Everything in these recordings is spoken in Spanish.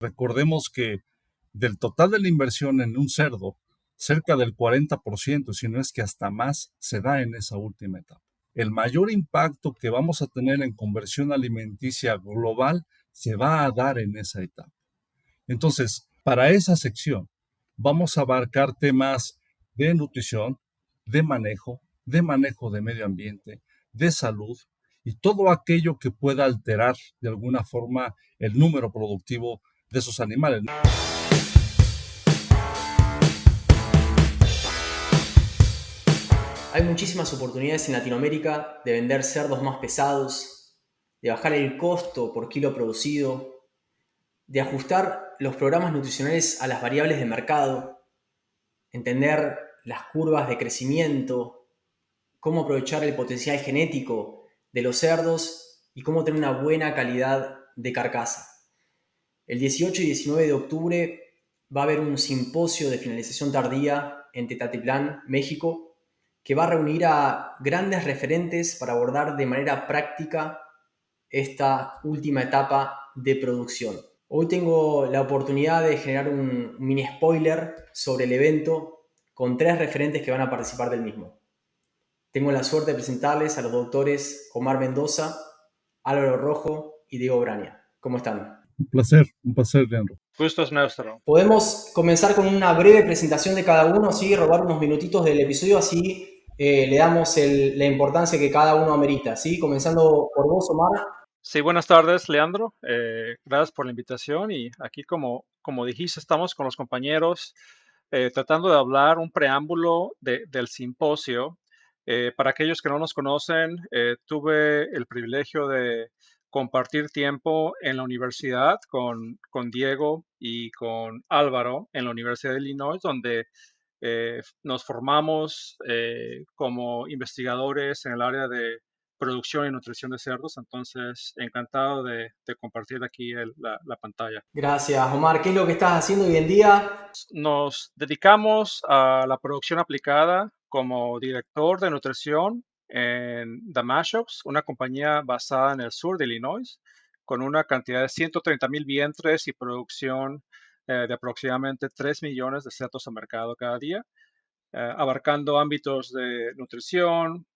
Recordemos que del total de la inversión en un cerdo, cerca del 40%, si no es que hasta más, se da en esa última etapa. El mayor impacto que vamos a tener en conversión alimenticia global se va a dar en esa etapa. Entonces, para esa sección, vamos a abarcar temas de nutrición, de manejo de medio ambiente, de salud y todo aquello que pueda alterar de alguna forma el número productivo de esos animales. Hay muchísimas oportunidades en Latinoamérica de vender cerdos más pesados, de bajar el costo por kilo producido, de ajustar los programas nutricionales a las variables de mercado, entender las curvas de crecimiento, cómo aprovechar el potencial genético de los cerdos y cómo tener una buena calidad de carcasa. El 18 y 19 de octubre va a haber un simposio de finalización tardía en Tepatitlán, México, que va a reunir a grandes referentes para abordar de manera práctica esta última etapa de producción. Hoy tengo la oportunidad de generar un mini spoiler sobre el evento con 3 referentes que van a participar del mismo. Tengo la suerte de presentarles a los doctores Omar Mendoza, Álvaro Rojo y Diego Braña. ¿Cómo están? Un placer, Leandro. Gusto es nuestro. Podemos comenzar con una breve presentación de cada uno, así robar unos minutitos del episodio, así le damos la importancia que cada uno amerita, ¿sí? Comenzando por vos, Omar. Sí, buenas tardes, Leandro. Gracias por la invitación y aquí, como dijiste, estamos con los compañeros tratando de hablar un preámbulo del simposio. Para aquellos que no nos conocen, tuve el privilegio de compartir tiempo en la universidad con Diego y con Álvaro en la Universidad de Illinois, donde nos formamos como investigadores en el área de producción y nutrición de cerdos. Entonces, encantado de compartir aquí la pantalla. Gracias, Omar. ¿Qué es lo que estás haciendo hoy en día? Nos dedicamos a la producción aplicada como director de nutrición en The Mashups, una compañía basada en el sur de Illinois, con una cantidad de 130,000 vientres y producción de aproximadamente 3 millones de cerdos a mercado cada día, abarcando ámbitos de nutrición,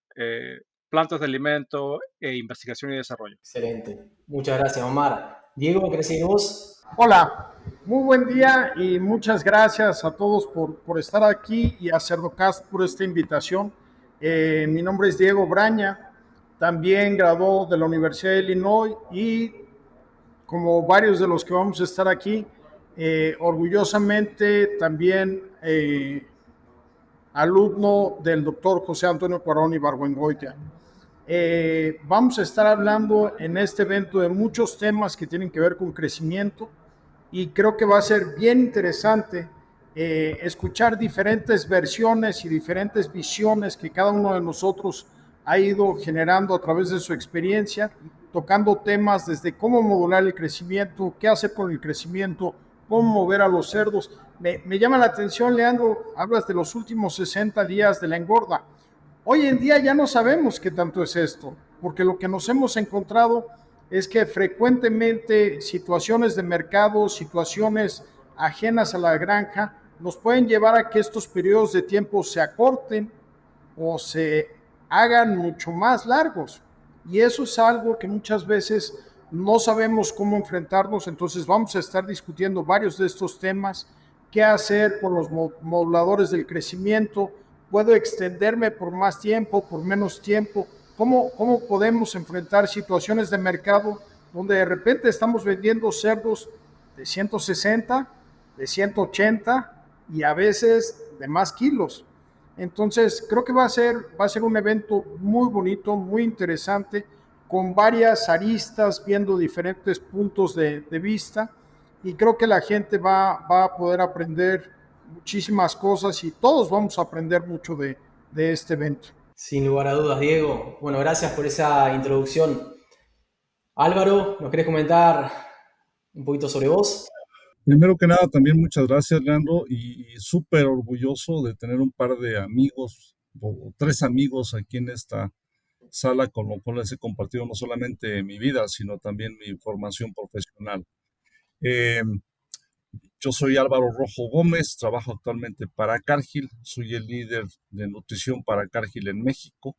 plantas de alimento e investigación y desarrollo. Excelente. Muchas gracias, Omar. Diego, ¿querés seguir vos? Hola, muy buen día y muchas gracias a todos por estar aquí y a Cerdocast por esta invitación. Mi nombre es Diego Braña, también graduado de la Universidad de Illinois y como varios de los que vamos a estar aquí, orgullosamente también alumno del doctor José Antonio Cuarón Ibargüengoitia. Vamos a estar hablando en este evento de muchos temas que tienen que ver con crecimiento y creo que va a ser bien interesante escuchar diferentes versiones y diferentes visiones que cada uno de nosotros ha ido generando a través de su experiencia, tocando temas desde cómo modular el crecimiento, qué hacer con el crecimiento, cómo mover a los cerdos. Me llama la atención, Leandro, hablas de los últimos 60 días de la engorda. Hoy en día ya no sabemos qué tanto es esto, porque lo que nos hemos encontrado es que frecuentemente situaciones de mercado, situaciones ajenas a la granja, nos pueden llevar a que estos periodos de tiempo se acorten o se hagan mucho más largos. Y eso es algo que muchas veces no sabemos cómo enfrentarnos, entonces vamos a estar discutiendo varios de estos temas, qué hacer con los moduladores del crecimiento, puedo extenderme por más tiempo, por menos tiempo, cómo podemos enfrentar situaciones de mercado donde de repente estamos vendiendo cerdos de 160, de 180 y a veces de más kilos. Entonces, creo que va a ser un evento muy bonito, muy interesante, con varias aristas, viendo diferentes puntos de vista, y creo que la gente va a poder aprender muchísimas cosas y todos vamos a aprender mucho de este evento. Sin lugar a dudas, Diego. Bueno, gracias por esa introducción. Álvaro, ¿nos querés comentar un poquito sobre vos? Primero que nada, también muchas gracias, Leandro, y súper orgulloso de tener un par de amigos, o 3 amigos aquí en esta sala con los cuales he compartido no solamente mi vida, sino también mi formación profesional. Eh, Yo soy Álvaro Rojo Gómez, trabajo actualmente para Cargill, soy el líder de nutrición para Cargill en México.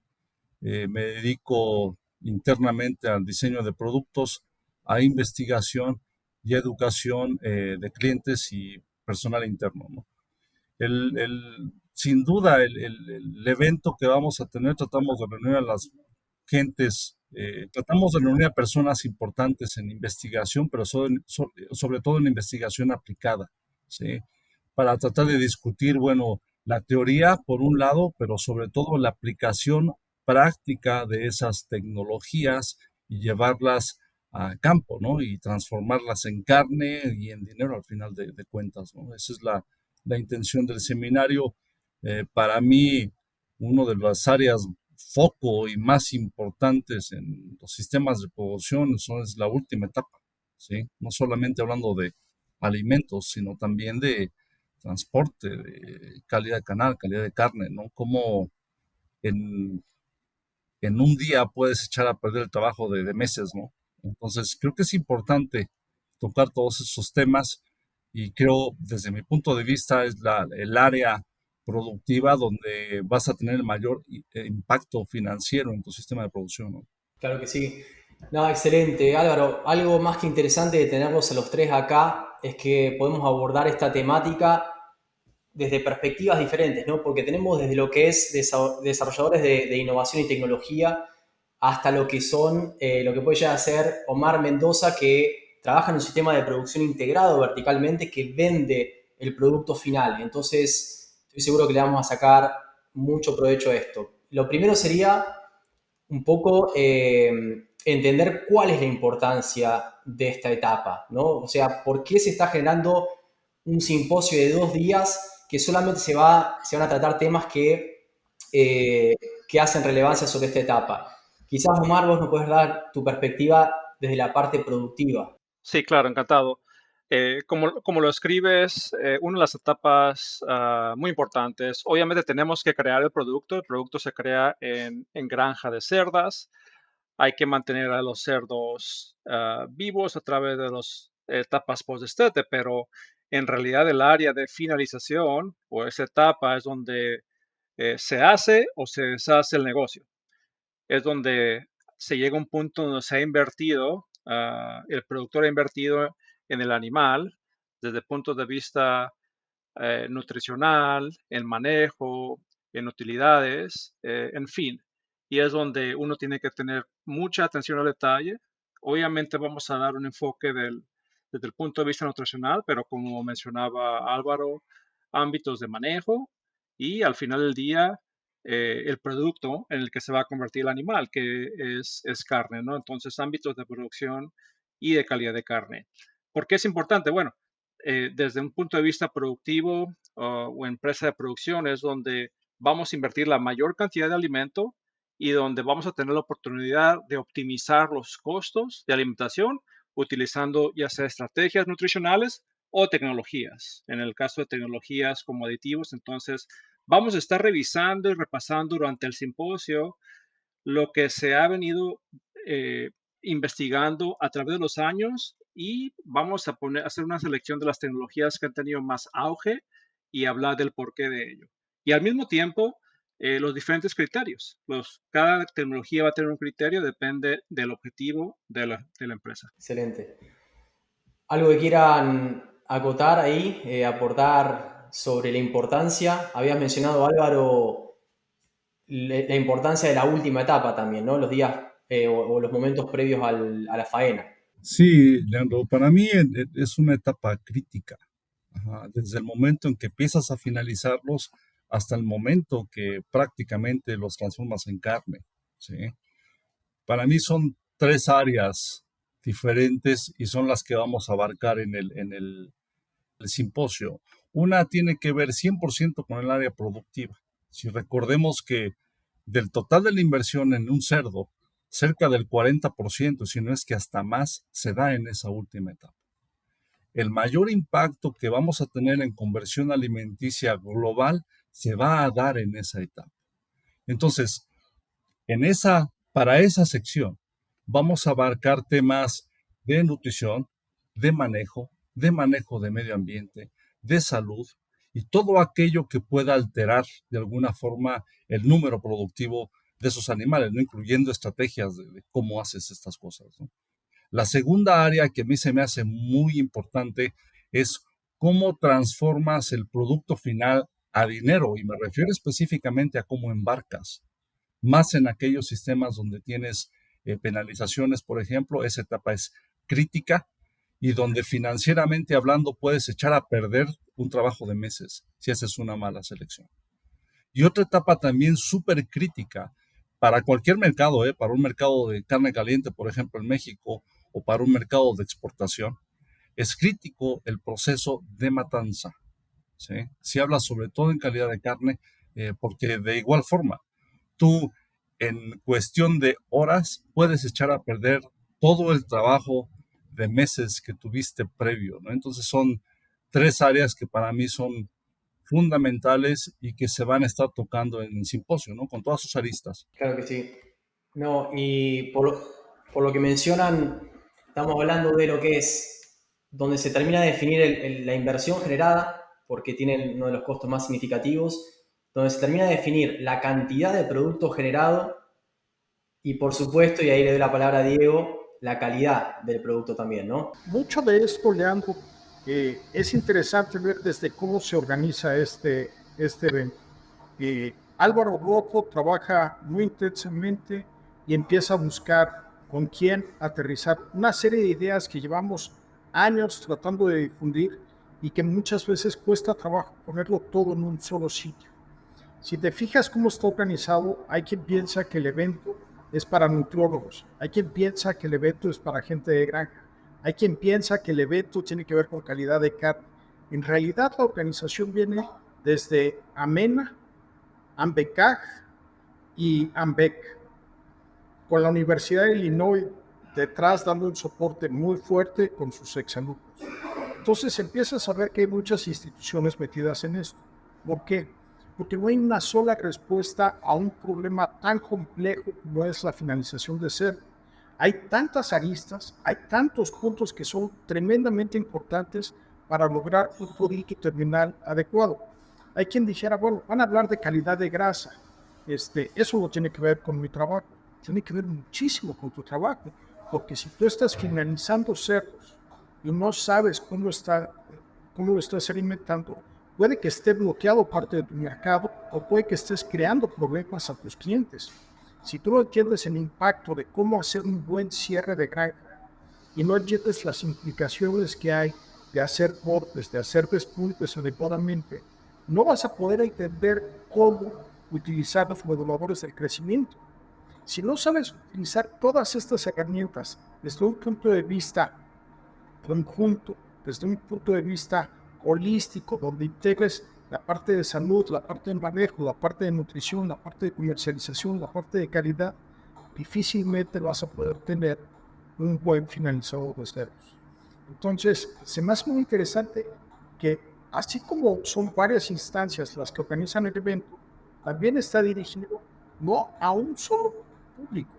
Me dedico internamente al diseño de productos, a investigación y educación de clientes y personal interno, ¿no? Sin duda, el evento que vamos a tener, tratamos de reunir a las gentes, tratamos de reunir a personas importantes en investigación, pero sobre todo en investigación aplicada, ¿sí? Para tratar de discutir, bueno, la teoría por un lado, pero sobre todo la aplicación práctica de esas tecnologías y llevarlas a campo, ¿no? Y transformarlas en carne y en dinero al final de cuentas, ¿no? Esa es la intención del seminario. Para mí, una de las áreas foco y más importantes en los sistemas de producción es la última etapa, ¿sí? No solamente hablando de alimentos, sino también de transporte, de calidad de canal, calidad de carne, ¿no? Como en, en un día puedes echar a perder el trabajo de meses, ¿no? Entonces, creo que es importante tocar todos esos temas y creo, desde mi punto de vista, es el área productiva donde vas a tener el mayor impacto financiero en tu sistema de producción, ¿no? Claro que sí. No, excelente, Álvaro. Algo más que interesante de tenerlos a los tres acá es que podemos abordar esta temática desde perspectivas diferentes, ¿no? Porque tenemos desde lo que es desarrolladores de innovación y tecnología hasta lo que son, lo que puede llegar a ser Omar Mendoza, que trabaja en un sistema de producción integrado verticalmente que vende el producto final. Entonces, estoy seguro que le vamos a sacar mucho provecho a esto. Lo primero sería un poco entender cuál es la importancia de esta etapa, ¿no? O sea, ¿por qué se está generando un simposio de 2 días que solamente se van a tratar temas que hacen relevancia sobre esta etapa? Quizás, Omar, vos nos puedes dar tu perspectiva desde la parte productiva. Sí, claro, encantado. Como lo escribes, una de las etapas muy importantes, obviamente tenemos que crear el producto se crea en granja de cerdas, hay que mantener a los cerdos vivos a través de las etapas post-destete, pero en realidad el área de finalización o esa etapa es donde se hace o se deshace el negocio. Es donde se llega a un punto donde se ha invertido, el productor ha invertido en el animal desde el punto de vista nutricional, en manejo, en utilidades, en fin. Y es donde uno tiene que tener mucha atención al detalle. Obviamente vamos a dar un enfoque desde el punto de vista nutricional, pero como mencionaba Álvaro, ámbitos de manejo y al final del día el producto en el que se va a convertir el animal, que es carne, ¿no? Entonces, ámbitos de producción y de calidad de carne. ¿Por qué es importante? Bueno, desde un punto de vista productivo o empresa de producción es donde vamos a invertir la mayor cantidad de alimento y donde vamos a tener la oportunidad de optimizar los costos de alimentación utilizando ya sea estrategias nutricionales o tecnologías. En el caso de tecnologías como aditivos, entonces vamos a estar revisando y repasando durante el simposio lo que se ha venido eh, investigando a través de los años y vamos a hacer una selección de las tecnologías que han tenido más auge y hablar del porqué de ello. Y al mismo tiempo, los diferentes criterios. Cada tecnología va a tener un criterio, depende del objetivo de la empresa. Excelente. ¿Algo que quieran acotar ahí, aportar sobre la importancia? Habías mencionado, Álvaro, la importancia de la última etapa también, ¿no? Los días o los momentos previos a la faena. Sí, Leandro, para mí es una etapa crítica. Ajá, desde el momento en que empiezas a finalizarlos hasta el momento que prácticamente los transformas en carne, ¿sí? Para mí son tres áreas diferentes y son las que vamos a abarcar el simposio. Una tiene que ver 100% con el área productiva. Si recordemos que del total de la inversión en un cerdo, cerca del 40%, si no es que hasta más, se da en esa última etapa. El mayor impacto que vamos a tener en conversión alimenticia global se va a dar en esa etapa. Entonces, para esa sección, vamos a abarcar temas de nutrición, de manejo, de manejo de medio ambiente, de salud y todo aquello que pueda alterar de alguna forma el número productivo de esos animales, ¿no? Incluyendo estrategias de cómo haces estas cosas, ¿no? La segunda área que a mí se me hace muy importante es cómo transformas el producto final a dinero, y me refiero específicamente a cómo embarcas, más en aquellos sistemas donde tienes penalizaciones, por ejemplo. Esa etapa es crítica y donde financieramente hablando puedes echar a perder un trabajo de meses si haces una mala selección. Y otra etapa también súper crítica para cualquier mercado, para un mercado de carne caliente, por ejemplo, en México, o para un mercado de exportación, es crítico el proceso de matanza. ¿Sí? Se habla sobre todo en calidad de carne, porque de igual forma, tú en cuestión de horas puedes echar a perder todo el trabajo de meses que tuviste previo, ¿no? Entonces son tres áreas que para mí son fundamentales y que se van a estar tocando en el simposio, ¿no? Con todas sus aristas. Claro que sí. No, y por lo que mencionan, estamos hablando de lo que es donde se termina de definir la inversión generada, porque tienen uno de los costos más significativos, donde se termina de definir la cantidad de producto generado y, por supuesto, y ahí le doy la palabra a Diego, la calidad del producto también, ¿no? Mucho de esto, Leandro, es interesante ver desde cómo se organiza este evento. Álvaro Rojo trabaja muy intensamente y empieza a buscar con quién aterrizar una serie de ideas que llevamos años tratando de difundir y que muchas veces cuesta trabajo ponerlo todo en un solo sitio. Si te fijas cómo está organizado, hay quien piensa que el evento es para nutriólogos, hay quien piensa que el evento es para gente de granja, hay quien piensa que el evento tiene que ver con calidad de carne. En realidad la organización viene desde AMENA, AMBECAG y AMBEC, con la Universidad de Illinois detrás dando un soporte muy fuerte con sus exalumnos. Entonces empiezas a ver que hay muchas instituciones metidas en esto. ¿Por qué? Porque no hay una sola respuesta a un problema tan complejo como es la finalización de cerdo. Hay tantas aristas, hay tantos puntos que son tremendamente importantes para lograr un producto terminal adecuado. Hay quien dijera, bueno, van a hablar de calidad de grasa. Eso no tiene que ver con mi trabajo. Tiene que ver muchísimo con tu trabajo. Porque si tú estás finalizando cerdos y no sabes cómo lo estás alimentando, puede que esté bloqueado parte de tu mercado o puede que estés creando problemas a tus clientes. Si tú no entiendes el impacto de cómo hacer un buen cierre de granja y no entiendes las implicaciones que hay de hacer cortes, de hacer despuntes adecuadamente, no vas a poder entender cómo utilizar los moduladores del crecimiento. Si no sabes utilizar todas estas herramientas desde un punto de vista conjunto, desde un punto de vista holístico, donde integres la parte de salud, la parte de manejo, la parte de nutrición, la parte de comercialización, la parte de calidad, difícilmente vas a poder tener un buen finalizador de cerdos. Entonces, se me hace muy interesante que, así como son varias instancias las que organizan el evento, también está dirigido no a un solo público.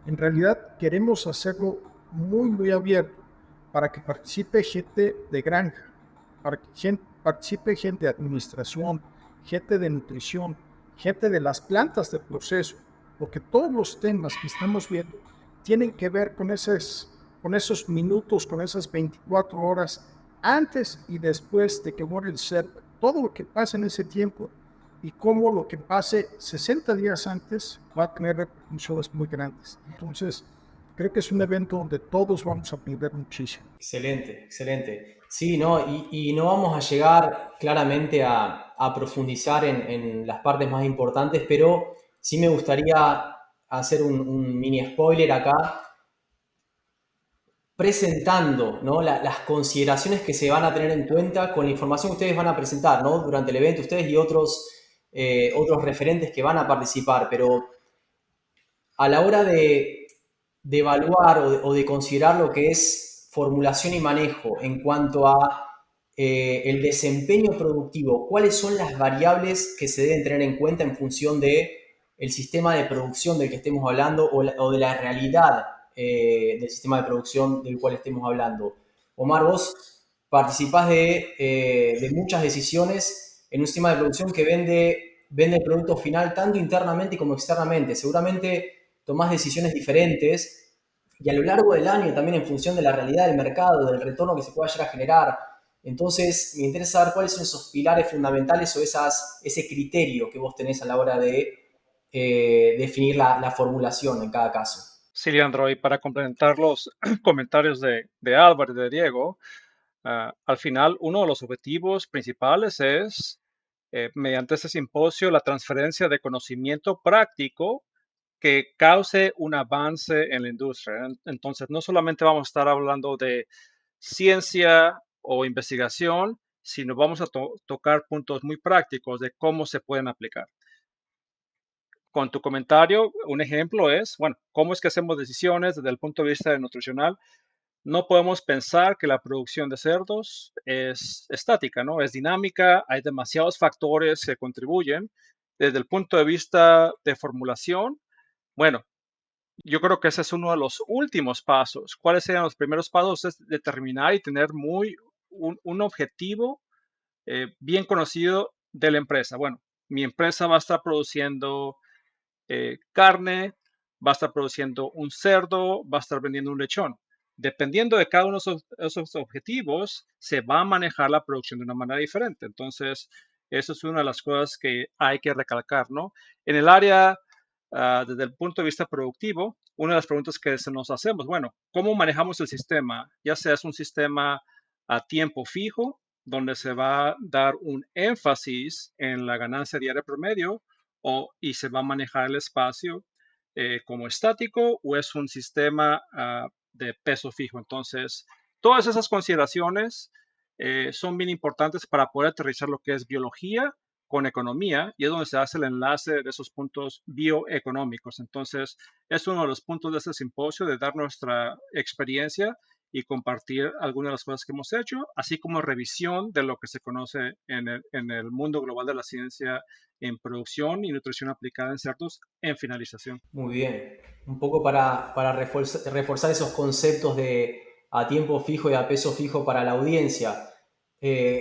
En realidad queremos hacerlo muy, muy abierto para que participe gente de granja, para que participe gente de administración, gente de nutrición, gente de las plantas de proceso, porque todos los temas que estamos viendo tienen que ver con esos minutos, con esas 24 horas antes y después de que muere el cerdo, todo lo que pasa en ese tiempo y cómo lo que pase 60 días antes va a tener repercusiones muy grandes. Entonces, creo que es un evento donde todos vamos a aprender muchísimo. Excelente, excelente. Sí, ¿no? Y no vamos a llegar claramente a profundizar en las partes más importantes, pero sí me gustaría hacer un mini spoiler acá, presentando, ¿no? Las consideraciones que se van a tener en cuenta con la información que ustedes van a presentar, ¿no? Durante el evento, ustedes y otros referentes que van a participar, pero a la hora de evaluar o de considerar lo que es formulación y manejo en cuanto a el desempeño productivo, ¿cuáles son las variables que se deben tener en cuenta en función de el sistema de producción del que estemos hablando o de la realidad del sistema de producción del cual estemos hablando? Omar, vos participás de muchas decisiones en un sistema de producción que vende el producto final tanto internamente como externamente. Seguramente tomás decisiones diferentes y a lo largo del año también en función de la realidad del mercado, del retorno que se pueda llegar a generar. Entonces, me interesa saber cuáles son esos pilares fundamentales o ese criterio que vos tenés a la hora de definir la formulación en cada caso. Sí, Leandro, y para complementar los comentarios de Álvaro y de Diego, al final uno de los objetivos principales es, mediante este simposio, la transferencia de conocimiento práctico que cause un avance en la industria. Entonces, no solamente vamos a estar hablando de ciencia o investigación, sino vamos a tocar puntos muy prácticos de cómo se pueden aplicar. Con tu comentario, un ejemplo es, bueno, ¿cómo es que hacemos decisiones desde el punto de vista nutricional? No podemos pensar que la producción de cerdos es estática, ¿no? Es dinámica, hay demasiados factores que contribuyen. Desde el punto de vista de formulación, bueno, yo creo que ese es uno de los últimos pasos. ¿Cuáles serían los primeros pasos? Es determinar y tener un objetivo bien conocido de la empresa. Bueno, mi empresa va a estar produciendo carne, va a estar produciendo un cerdo, va a estar vendiendo un lechón. Dependiendo de cada uno de esos objetivos, se va a manejar la producción de una manera diferente. Entonces, eso es una de las cosas que hay que recalcar, ¿no? En el área, desde el punto de vista productivo, una de las preguntas que se nos hacemos, bueno, ¿cómo manejamos el sistema? Ya sea es un sistema a tiempo fijo, donde se va a dar un énfasis en la ganancia diaria promedio, y se va a manejar el espacio como estático, o es un sistema de peso fijo. Entonces, todas esas consideraciones son bien importantes para poder aterrizar lo que es biología con economía, y es donde se hace el enlace de esos puntos bioeconómicos. Entonces, es uno de los puntos de este simposio, de dar nuestra experiencia y compartir algunas de las cosas que hemos hecho, así como revisión de lo que se conoce en el mundo global de la ciencia en producción y nutrición aplicada en cerdos en finalización. Muy bien. Un poco para reforzar esos conceptos de a tiempo fijo y a peso fijo para la audiencia.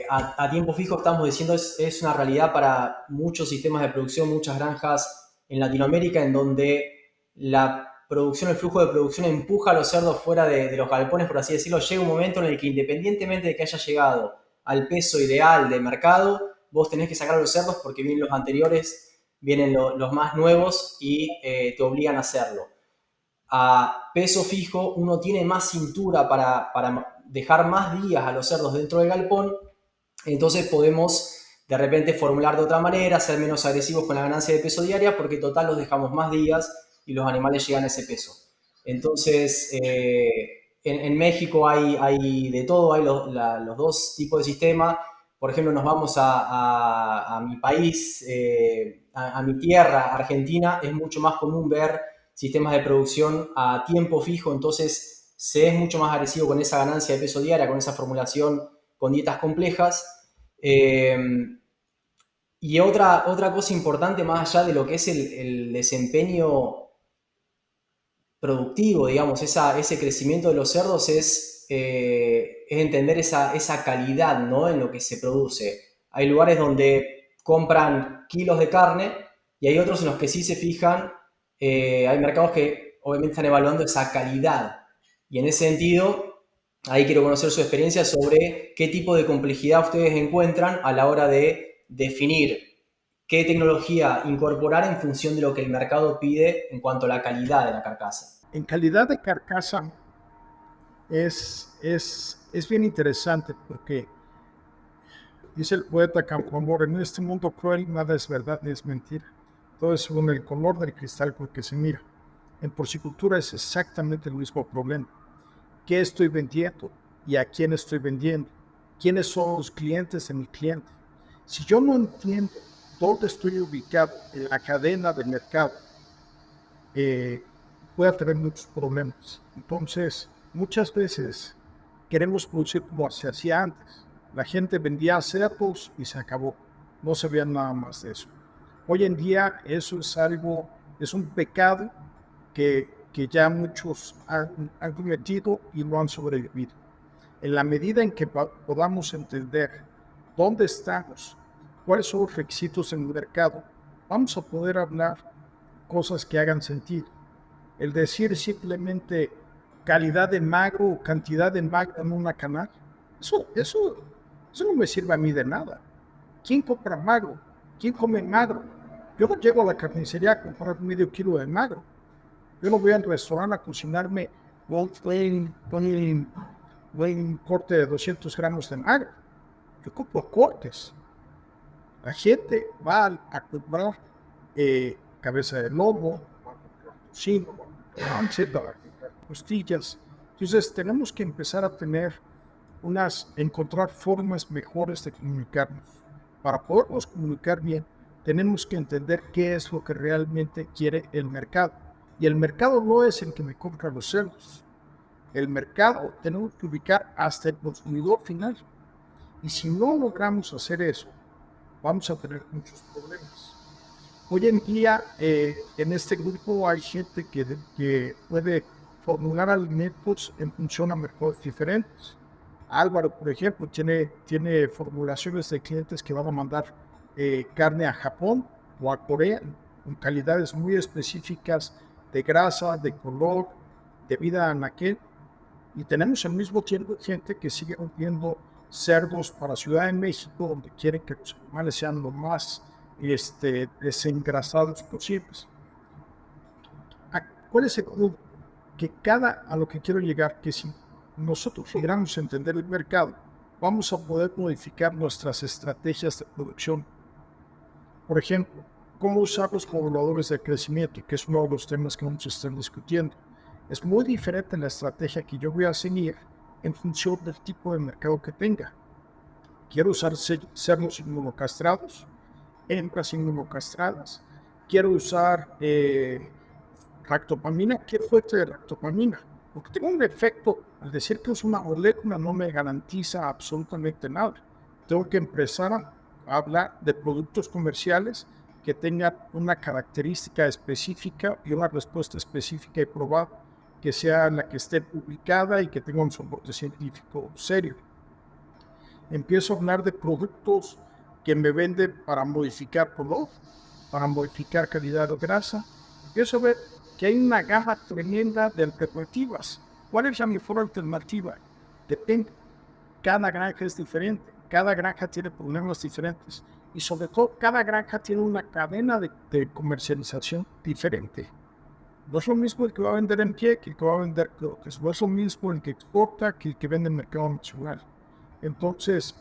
A tiempo fijo estamos diciendo es una realidad para muchos sistemas de producción, muchas granjas en Latinoamérica, en donde la producción, el flujo de producción empuja a los cerdos fuera de los galpones, por así decirlo. Llega un momento en el que, independientemente de que haya llegado al peso ideal de mercado, vos tenés que sacar a los cerdos porque vienen los anteriores, vienen los más nuevos y te obligan a hacerlo. A peso fijo uno tiene más cintura para dejar más días a los cerdos dentro del galpón, entonces podemos de repente formular de otra manera, ser menos agresivos con la ganancia de peso diaria, porque total los dejamos más días y los animales llegan a ese peso. Entonces, en México hay de todo, hay los dos tipos de sistema. Por ejemplo, nos vamos a mi país, a mi tierra, Argentina, es mucho más común ver sistemas de producción a tiempo fijo, entonces se es mucho más agresivo con esa ganancia de peso diaria, con esa formulación, con dietas complejas. Y otra cosa importante, más allá de lo que es el desempeño productivo, digamos, ese crecimiento de los cerdos, es entender esa calidad, ¿no?, en lo que se produce. Hay lugares donde compran kilos de carne y hay otros en los que sí se fijan, hay mercados que obviamente están evaluando esa calidad. Y en ese sentido, ahí quiero conocer su experiencia sobre qué tipo de complejidad ustedes encuentran a la hora de definir qué tecnología incorporar en función de lo que el mercado pide en cuanto a la calidad de la carcasa. En calidad de carcasa es bien interesante porque dice el poeta Campoamor: en este mundo cruel nada es verdad ni es mentira, todo es según el color del cristal con que se mira. En porcicultura es exactamente el mismo problema. ¿Qué estoy vendiendo y a quién estoy vendiendo? ¿Quiénes son los clientes de mi cliente? Si yo no entiendo dónde estoy ubicado en la cadena del mercado, puede tener muchos problemas. Entonces, muchas veces queremos producir como se hacía antes. La gente vendía cerdos y se acabó. No se veía nada más de eso. Hoy en día eso es un pecado que ya muchos han cometido y no han sobrevivido. En la medida en que podamos entender dónde estamos, cuáles son los requisitos en el mercado, vamos a poder hablar cosas que hagan sentido. El decir simplemente calidad de magro o cantidad de magro en una canal, eso no me sirve a mí de nada. ¿Quién compra magro? ¿Quién come magro? Yo no llego a la carnicería a comprar medio kilo de magro. Yo no voy al restaurante a cocinarme un corte de 200 gramos de magro. Yo compro cortes. La gente va a comprar cabeza de lobo, tocino, costillas. Entonces tenemos que empezar a encontrar formas mejores de comunicarnos. Para podernos comunicar bien, tenemos que entender qué es lo que realmente quiere el mercado. Y el mercado no es el que me compra los cerdos. El mercado tenemos que ubicar hasta el consumidor final. Y si no logramos hacer eso, vamos a tener muchos problemas. Hoy en día, en este grupo hay gente que puede formular alimentos en función a mercados diferentes. Álvaro, por ejemplo, tiene formulaciones de clientes que van a mandar carne a Japón o a Corea con calidades muy específicas de grasa, de color, de vida anaquel. Y tenemos al mismo tiempo gente que sigue vendiendo cerdos para Ciudad de México, donde quieren que los animales sean lo más desengrasados posibles. ¿Cuál es el punto? A lo que quiero llegar, que si nosotros logramos entender el mercado, vamos a poder modificar nuestras estrategias de producción. Por ejemplo, cómo usar los moduladores de crecimiento, que es uno de los temas que vamos a estar discutiendo. Es muy diferente la estrategia que yo voy a seguir en función del tipo de mercado que tenga. Quiero usar cerdos inmunocastrados, hembras inmunocastradas. Quiero usar ractopamina. ¿Qué fuente de ractopamina? Porque tengo un efecto, al decir que es una molécula no me garantiza absolutamente nada. Tengo que empezar a hablar de productos comerciales que tengan una característica específica y una respuesta específica y probada, que sea la que esté publicada y que tenga un soporte científico serio. Empiezo a hablar de productos que me venden para modificar color, para modificar calidad de grasa. Empiezo a ver que hay una gama tremenda de alternativas. ¿Cuál es la mejor alternativa? Depende. Cada granja es diferente, cada granja tiene problemas diferentes y sobre todo cada granja tiene una cadena de comercialización diferente. No es lo mismo el que va a vender en pie que el que va a vender croques. No es lo mismo el que exporta que el que vende en el mercado nacional. Entonces,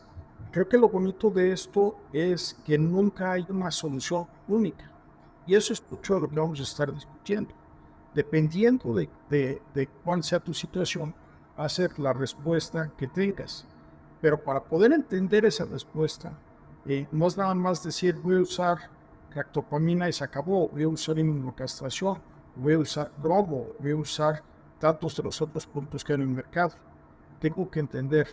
creo que lo bonito de esto es que nunca hay una solución única. Y eso es mucho lo que vamos a estar discutiendo. Dependiendo de cuál sea tu situación, va a ser la respuesta que tengas. Pero para poder entender esa respuesta, no es nada más decir voy a usar ractopamina y se acabó, voy a usar inmunocastración, voy a usar bromo, voy a usar tantos de los otros puntos que hay en el mercado. Tengo que entender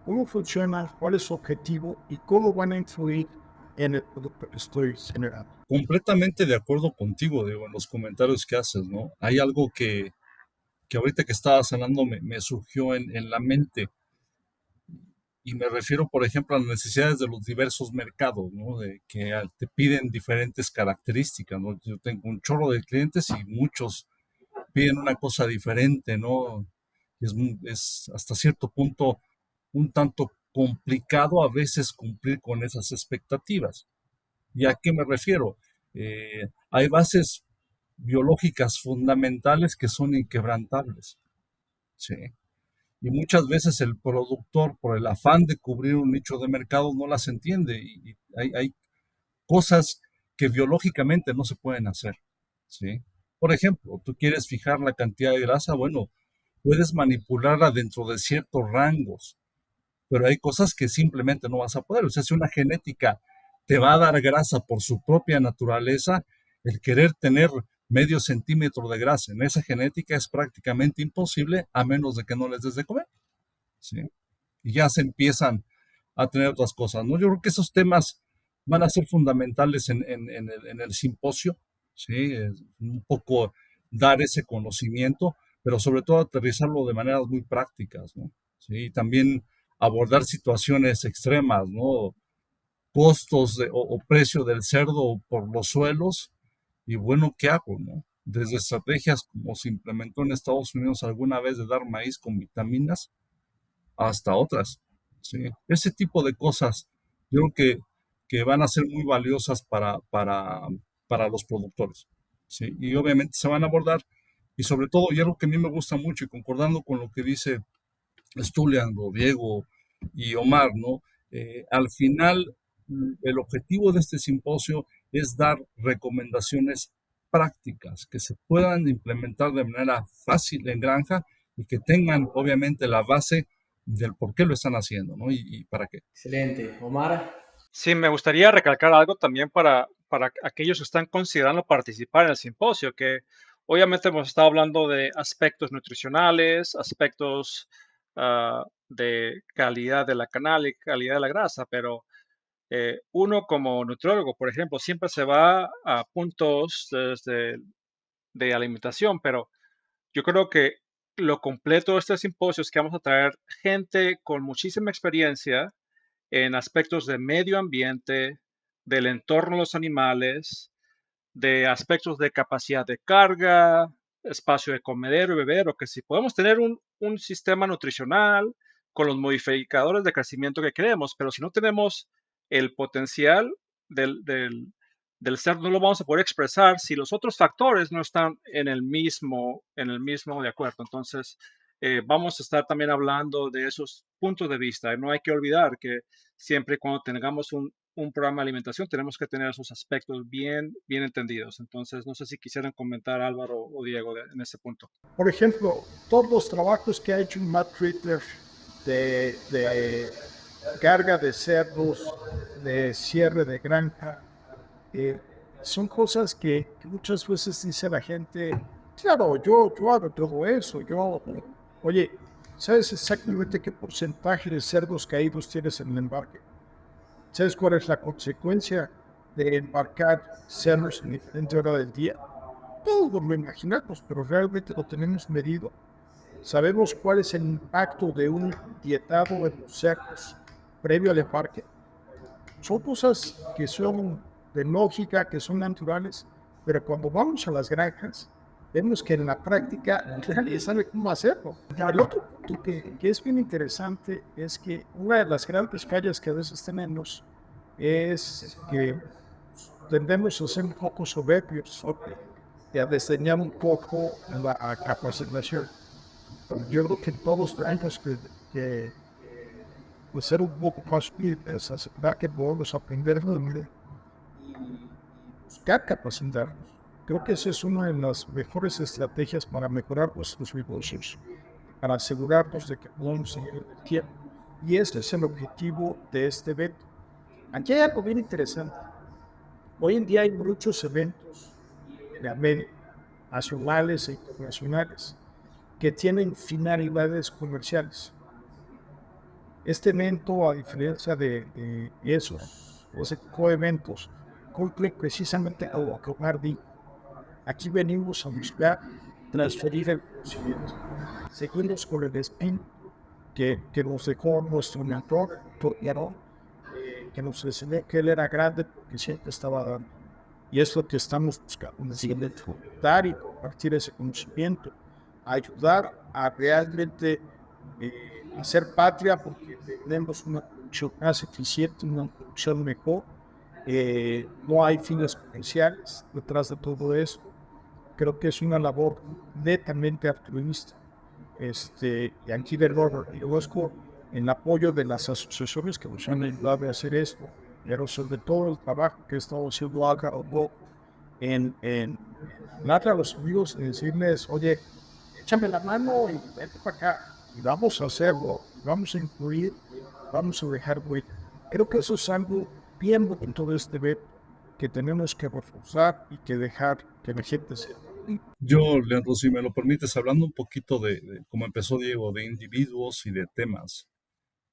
cómo funciona, cuál es su objetivo y cómo van a influir en el producto que estoy generando. Completamente de acuerdo contigo, Diego, en los comentarios que haces, ¿no? Hay algo que ahorita que estabas hablando me surgió en la mente. Y me refiero, por ejemplo, a las necesidades de los diversos mercados, ¿no? De que te piden diferentes características, ¿no? Yo tengo un chorro de clientes y muchos piden una cosa diferente, ¿no? Es hasta cierto punto un tanto complicado a veces cumplir con esas expectativas. ¿Y a qué me refiero? Hay bases biológicas fundamentales que son inquebrantables, ¿sí? Y muchas veces el productor, por el afán de cubrir un nicho de mercado, no las entiende. Y hay cosas que biológicamente no se pueden hacer, ¿sí? Por ejemplo, tú quieres fijar la cantidad de grasa, bueno, puedes manipularla dentro de ciertos rangos, pero hay cosas que simplemente no vas a poder. O sea, si una genética te va a dar grasa por su propia naturaleza, el querer tener medio centímetro de grasa en esa genética es prácticamente imposible a menos de que no les des de comer, ¿sí? Y ya se empiezan a tener otras cosas, ¿no? Yo creo que esos temas van a ser fundamentales en el simposio, ¿sí? Un poco dar ese conocimiento, pero sobre todo aterrizarlo de maneras muy prácticas, ¿no? ¿sí? Y también abordar situaciones extremas, ¿no? Costos o precio del cerdo por los suelos. Y bueno, ¿qué hago, no? Desde estrategias como se implementó en Estados Unidos alguna vez de dar maíz con vitaminas hasta otras, ¿sí? Ese tipo de cosas yo creo que van a ser muy valiosas para los productores, ¿sí? Y obviamente se van a abordar, y sobre todo, y algo que a mí me gusta mucho, y concordando con lo que dice Stulian, Diego y Omar, ¿no? Al final, el objetivo de este simposio es dar recomendaciones prácticas que se puedan implementar de manera fácil en granja y que tengan obviamente la base del por qué lo están haciendo, ¿no? Y para qué. Excelente. Omar, Sí, me gustaría recalcar algo también para aquellos que están considerando participar en el simposio, que obviamente hemos estado hablando de aspectos nutricionales, aspectos de calidad de la canal y calidad de la grasa, pero uno como nutriólogo, por ejemplo, siempre se va a puntos de alimentación, pero yo creo que lo completo de este simposio es que vamos a traer gente con muchísima experiencia en aspectos de medio ambiente, del entorno de los animales, de aspectos de capacidad de carga, espacio de comedero y bebedero, que si podemos tener un sistema nutricional con los modificadores de crecimiento que queremos, pero si no tenemos el potencial del ser, no lo vamos a poder expresar si los otros factores no están en el mismo de acuerdo. Entonces, vamos a estar también hablando de esos puntos de vista. No hay que olvidar que siempre y cuando tengamos un programa de alimentación, tenemos que tener esos aspectos bien entendidos. Entonces, no sé si quisieran comentar Álvaro o Diego en ese punto. Por ejemplo, todos los trabajos que ha hecho Matt Ritter de carga de cerdos, de cierre de granja, son cosas que muchas veces dice la gente, claro, yo hago todo eso, oye, ¿sabes exactamente qué porcentaje de cerdos caídos tienes en el embarque? ¿Sabes cuál es la consecuencia de embarcar cerdos en diferente hora del día? Todos lo imaginamos, pero realmente lo tenemos medido. Sabemos cuál es el impacto de un dietado de los cerdos previo al embarque. Son cosas que son de lógica, que son naturales, pero cuando vamos a las granjas, vemos que en la práctica nadie sabe cómo hacerlo. El otro punto que es bien interesante es que una de las grandes fallas que a veces tenemos es que tendemos a ser un poco soberbios, y a desdeñar un poco la capacitación. Yo creo que todos tenemos que pues, ser un poco más humildes, aceptar que podemos aprender y buscar capacitarnos. Creo que esa es una de las mejores estrategias para mejorar nuestros negocios, para asegurarnos de que podemos seguir el tiempo. Y ese es el objetivo de este evento. Aquí hay algo bien interesante. Hoy en día hay muchos eventos de América, nacionales e internacionales, que tienen finalidades comerciales. Este evento, a diferencia de esos, ese tipo de eventos, cumple precisamente lo que Omar dijo. Aquí venimos a buscar transferir el conocimiento. Seguimos con el espíritu que nos dejó nuestro mentor, Torquero, que nos enseñó que él era grande porque siempre estaba dando. Y es lo que estamos buscando, dar y compartir ese conocimiento, ayudar a realmente hacer patria porque tenemos una producción más eficiente, una producción mejor. No hay fines comerciales detrás de todo esto. Creo que es una labor netamente altruista. Y aquí de Robert y Oscar, en apoyo de las asociaciones que nos han ayudado a hacer esto, pero sobre todo el trabajo que estamos haciendo acá en hablar a los amigos y decirles, oye, échame la mano y vete para acá. Y vamos a hacerlo, vamos a incluir, vamos a dejar huella. Creo que eso es algo bien bonito de este evento que tenemos que reforzar y que dejar que la gente sepa. Yo, Leandro, si me lo permites, hablando un poquito de cómo empezó Diego, de individuos y de temas,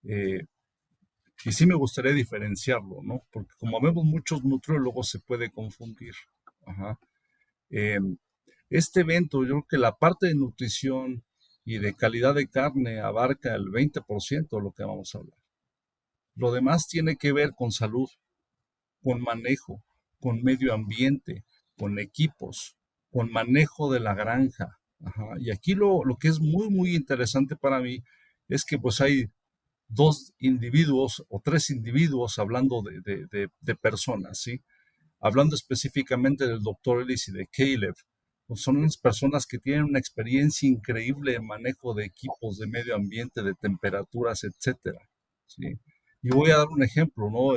eh, y sí me gustaría diferenciarlo, ¿no? Porque como vemos muchos nutriólogos se puede confundir. Ajá. Eh, este evento, yo creo que la parte de nutrición y de calidad de carne abarca el 20% de lo que vamos a hablar. Lo demás tiene que ver con salud, con manejo, con medio ambiente, con equipos, con manejo de la granja. Ajá. Y aquí lo que es muy, muy interesante para mí es que pues hay dos individuos o tres individuos hablando de personas, ¿sí? Hablando específicamente del doctor Ellis y de Caleb, pues son unas personas que tienen una experiencia increíble en manejo de equipos de medio ambiente, de temperaturas, etcétera, ¿sí? Y voy a dar un ejemplo, ¿no?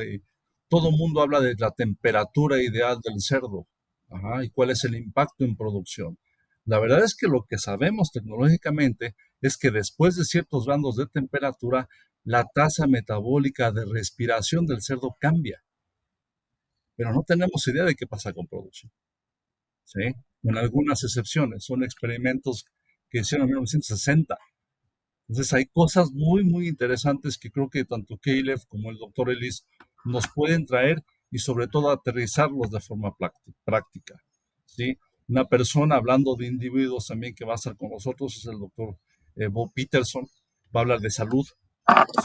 Todo el mundo habla de la temperatura ideal del cerdo, ajá, y cuál es el impacto en producción. La verdad es que lo que sabemos tecnológicamente es que después de ciertos randos de temperatura, la tasa metabólica de respiración del cerdo cambia, pero no tenemos idea de qué pasa con producción, ¿sí? Con algunas excepciones, son experimentos que hicieron en 1960. Entonces hay cosas muy, muy interesantes que creo que tanto Caleb como el doctor Ellis nos pueden traer y sobre todo aterrizarlos de forma práctica, ¿sí? Una persona hablando de individuos también que va a estar con nosotros es el doctor Bob Peterson, va a hablar de salud,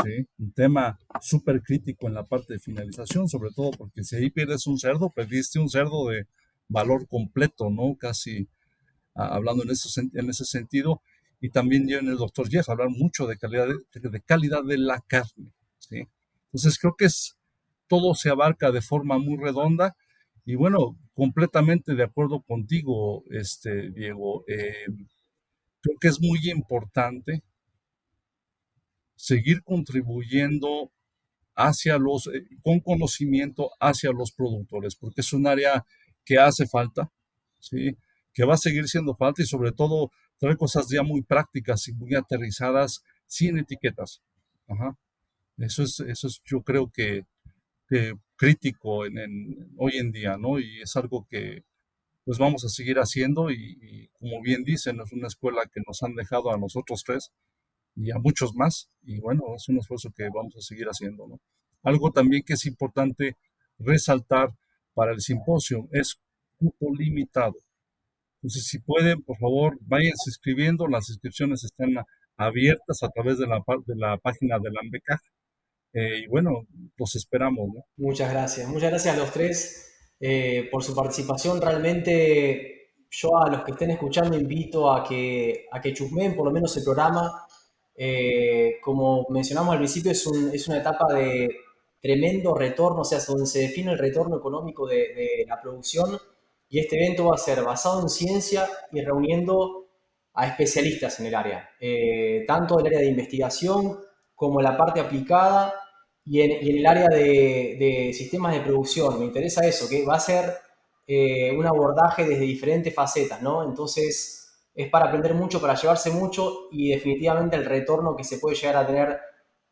¿sí? Un tema súper crítico en la parte de finalización, sobre todo porque si ahí pierdes un cerdo, perdiste un cerdo de valor completo, ¿no? Casi hablando en ese sentido. Y también yo en el doctor Jeff hablar mucho de calidad de la carne, ¿sí? Entonces creo que todo se abarca de forma muy redonda y bueno, completamente de acuerdo contigo, Diego. Creo que es muy importante seguir contribuyendo con conocimiento hacia los productores, porque es un área que hace falta, ¿sí? Que va a seguir siendo falta y sobre todo traer cosas ya muy prácticas y muy aterrizadas sin etiquetas. Ajá. Eso es yo creo que crítico hoy en día, ¿no? Y es algo que pues vamos a seguir haciendo y como bien dicen, es una escuela que nos han dejado a nosotros tres y a muchos más. Y bueno, es un esfuerzo que vamos a seguir haciendo, ¿no? Algo también que es importante resaltar para el simposio es cupo limitado. Entonces, si pueden, por favor, váyanse inscribiendo. Las inscripciones están abiertas a través de la página de la AMBECAJ. Y bueno, los esperamos, ¿no? Muchas gracias. Muchas gracias a los tres por su participación. Realmente yo a los que estén escuchando invito a que chusmeen por lo menos el programa. Como mencionamos al principio, es una etapa de tremendo retorno, o sea, donde se define el retorno económico de la producción. Y este evento va a ser basado en ciencia y reuniendo a especialistas en el área, tanto del área de investigación como la parte aplicada y en el área de sistemas de producción. Me interesa eso, que va a ser un abordaje desde diferentes facetas, ¿no? Entonces es para aprender mucho, para llevarse mucho y definitivamente el retorno que se puede llegar a tener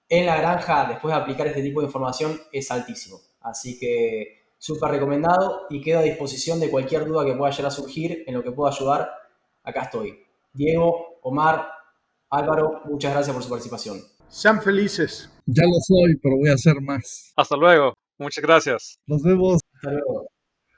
en la granja después de aplicar este tipo de información es altísimo. Así que súper recomendado y quedo a disposición de cualquier duda que pueda llegar a surgir, en lo que pueda ayudar. Acá estoy. Diego, Omar, Álvaro, muchas gracias por su participación. Sean felices. Ya lo soy, pero voy a hacer más. Hasta luego. Muchas gracias. Nos vemos. Hasta luego.